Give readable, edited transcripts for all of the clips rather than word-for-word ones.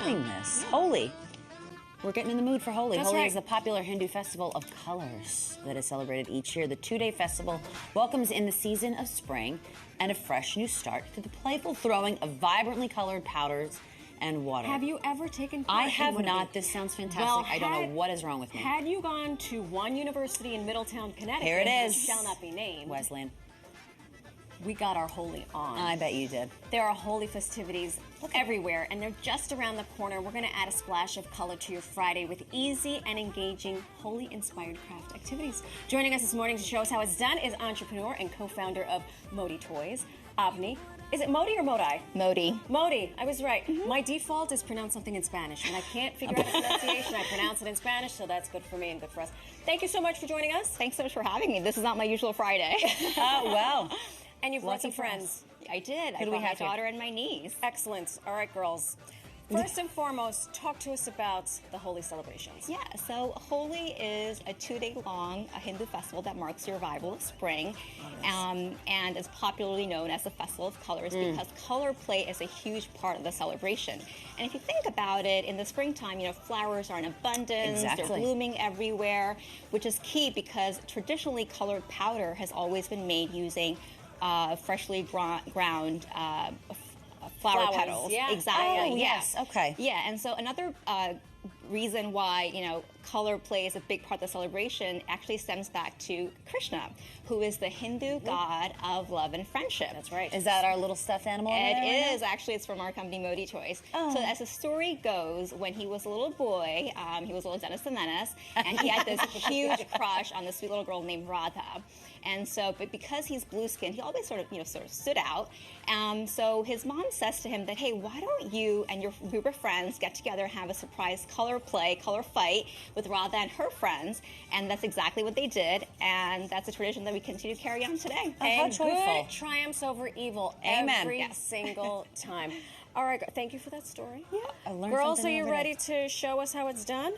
doing this? Holi. We're getting in the mood for Holi. That's Holi right. is a popular Hindu festival of colors that is celebrated each year. The two-day festival welcomes in the season of spring and a fresh new start to the playful throwing of vibrantly colored powders and water. Have you ever taken part I in have one of not. these? This sounds fantastic. Well, I don't know what is wrong with me. Had you gone to one university in Middletown, Connecticut, Here it is. which shall not be named, Wesleyan. we got our Holi on. I bet you did. There are Holi festivities everywhere, and they're just around the corner. We're going to add a splash of color to your Friday with easy and engaging Holi-inspired craft activities. Joining us this morning to show us how it's done is entrepreneur and co-founder of Modi Toys, Avani. Is it Modi or Modi? Modi. Modi, I was right. My default is pronounce something in Spanish, and I can't figure out the pronunciation. I pronounce it in Spanish, so that's good for me and good for us. Thank you so much for joining us. Thanks so much for having me. This is not my usual Friday. Oh, well. And you've brought some Lucky for us. friends. I did. I do we brought my have here? daughter and my niece. Excellent. All right, girls. First and foremost, talk to us about the Holi celebrations. Yeah, so Holi is a 2-day-long Hindu festival that marks the revival of spring, and is popularly known as the Festival of Colors because color play is a huge part of the celebration. And if you think about it, in the springtime, you know, flowers are in abundance, Exactly. they're blooming everywhere, which is key because traditionally colored powder has always been made using freshly ground flower Flowers, petals. yeah. Exactly. Oh, yeah. yes, okay. Yeah, and so another reason why, you know, color plays a big part of the celebration actually stems back to Krishna, who is the Hindu god of love and friendship. That's right. Is that our little stuffed animal? over there right It now? is. Actually, it's from our company, Modi Toys. Oh. So as the story goes, when he was a little boy, he was a little Dennis the Menace, and he had this huge crush on this sweet little girl named Radha. And so, but because he's blue-skinned, he always sort of stood out. So his mom says to him that, hey, why don't you and your group of friends get together and have a surprise color fight with Radha and her friends? And that's exactly what they did. And that's a tradition that we continue to carry on today. Oh, how And joyful. good triumphs over evil Amen. every Yes. single time. All right, thank you for that story. Yeah. I learned Girls, something are you every ready day. to show us how it's done?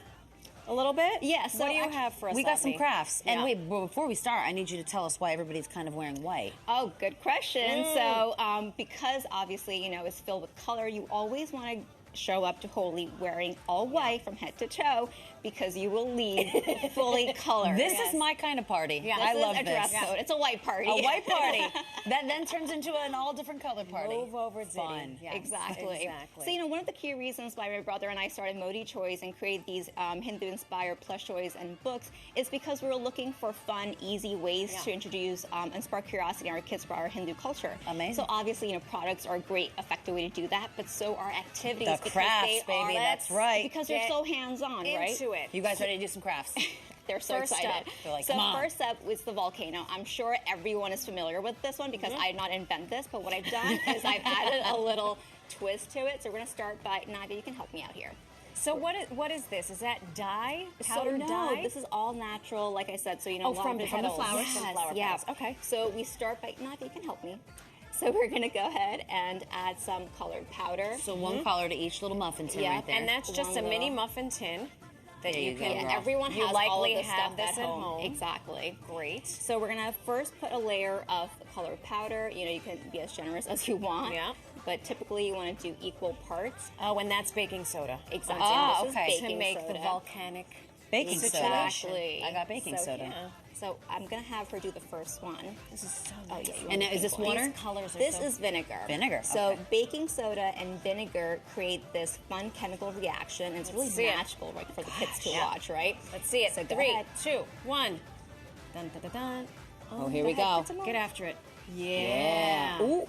A little bit? Yeah, so what do you actually- have for us, We got some Avani? crafts. And Yeah. wait, well, before we start, I need you to tell us why everybody's kind of wearing white. Oh, good question. So, because obviously, you know, it's filled with color, you always want to show up to Holi wearing all white from head to toe because you will leave fully colored. This is my kind of party. Yeah. I This love is a dress this. code. It's a white party. A white party that then turns into an all different color party. Move over, Diddy. Fun. Yes, Exactly. exactly. So, you know, one of the key reasons why my brother and I started Modi Toys and created these Hindu-inspired plush toys and books is because we were looking for fun, easy ways to introduce and spark curiosity in our kids for our Hindu culture. Amazing. So, obviously, you know, products are a great, effective way to do that, but so are activities. The because crafts, they baby, are- that's right. Because they're Get so hands-on, right? Into it. You guys ready to do some crafts? They're so First excited. up. They're like, so "Come on." first up is the volcano. I'm sure everyone is familiar with this one because I did not invent this, but what I've done is I've added a little twist to it. So we're going to start by, Nadia, you can help me out here. So what is this? Is that dye? So Powdered no, dye? this is all natural, like I said. So you know, Oh, a lot from of the petals. flowers? Yes, From flower yeah. petals. Okay. So we start by, Nadia, you can help me. So we're going to go ahead and add some colored powder. So one color to each little muffin tin Yeah, right there. And that's just One a mini little- muffin tin that There you you can. go, Yeah, girl. everyone You has all of likely this have stuff this at at home. home. Exactly. Great. So we're gonna first put a layer of colored powder. You know, you can be as generous as you want. Yeah. But typically you want to do equal parts. Oh, and that's baking soda. Exactly. Oh, This is okay. To baking make soda. the volcanic Baking soda. Exactly. I got baking So, soda. yeah. So I'm gonna have her do the first one. This is so Oh, nice. yeah, you And want now, the is this pink one. water? These colors are This so is vinegar. Vinegar, So okay. baking soda and vinegar create this fun chemical reaction. And it's really see it. magical, right, for the kids to Yeah. watch, right? Let's see it. So go 3, ahead. 2, 1. Dun, dun, dun, dun. Oh, here we Go ahead, go. put some more. Get after it. Yeah. Ooh.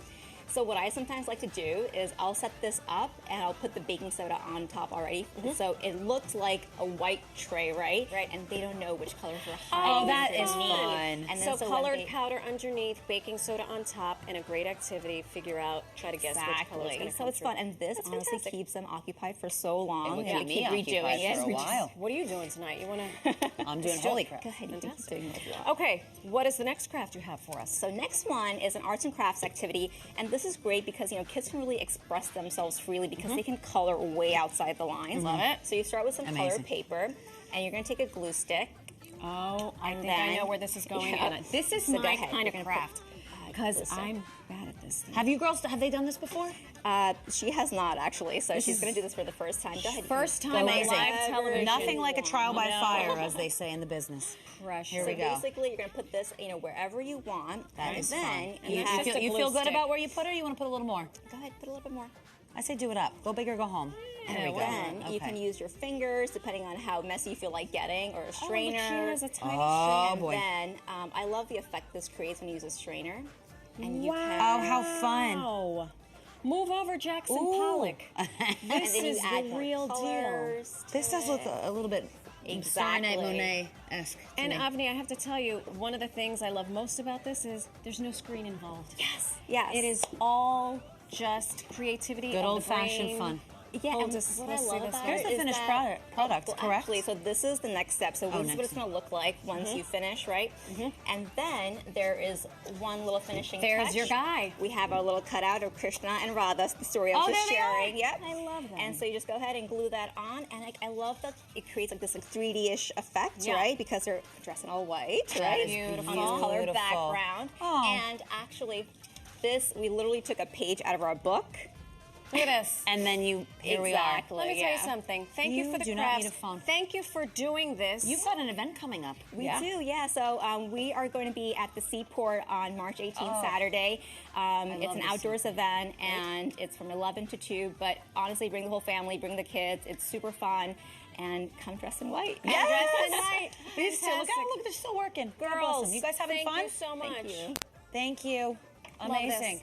So what I sometimes like to do is I'll set this up and I'll put the baking soda on top already. So it looks like a white tray, right? Right. And they don't know which colors are Oh, hiding. that underneath. is fun. And So then when colored they- powder underneath, baking soda on top, and a great activity. Figure out, try to guess which color is going Exactly. to So come it's through. fun, and this That's honestly fantastic. keeps them occupied for so long. would and keep we me keep redoing occupied it. for a while. What are you doing tonight? You want to? I'm doing holy crap. Go ahead, you can keep doing what you want. Okay. What is the next craft you have for us? So next one is an arts and crafts activity, and this is great because you know kids can really express themselves freely because they can color way outside the lines. Love it. So you start with some Amazing. colored paper, and you're going to take a glue stick. Oh, I And think I then- know where this is going. Yeah. And this is So go my ahead. kind You're of gonna craft. Because I'm bad at this thing. Have you girls, have they done this before? She has not, actually, so she's going to do this for the first time. Go ahead. First time on live television. Nothing like a trial by fire, as they say in the business. Precious. Here we go. Basically, you're going to put this, wherever you want. That is then fun. you You feel good about where you put it, or you want to put a little more? Go ahead, put a little bit more. I say do it up. Go big or go home. There we go. Then you can use your fingers, depending on how messy you feel like getting, or a strainer. Oh, look, she has a tiny Oh, and boy. then I love the effect this creates when you use a strainer. And Oh, how fun. Wow. Move over, Jackson Pollock. This then you is add the more real deal. colors to This does look a little bit Exactly. Monet-esque. And Avani, I have to tell you, one of the things I love most about this is there's no screen involved. Yes. Yes. It is all just creativity. Good of the old-fashioned brain. fun. Yeah, Hold and this- what let's I see love this about one. Here's it the is finished that, product, well, correct? Actually, so this is the next step. So this is next what it's going to look like once you finish, right? And then there is one little finishing There's touch. your guy. We have our little cutout of Krishna and Radha, the story I was Oh, just there they are. sharing. Yep. I love them. And so you just go ahead and glue that on, and I love that it creates like this 3D-ish effect, Yeah. right? Because they're dressed in all white, That right? is Beautiful. On this colored beautiful. background. Oh. And actually, this we literally took a page out of our book. Look at this. And then here we are. Exactly. Let me tell you yeah. something. Thank you You for the do not crafts. need a phone. Thank you for doing this. You've got an event coming up. We do, yeah. So we are going to be at the Seaport on March 18th, Saturday. It's love an the outdoors event, and it's from 11 to 2. But honestly, bring the whole family, bring the kids. It's super fun. And come dressed in white. Yes! Dressed in white. These two, look Fantastic. out, look, they're still working. God bless Girls, them. You guys having thank fun? you so much. Thank you. Thank you. Love this. Amazing.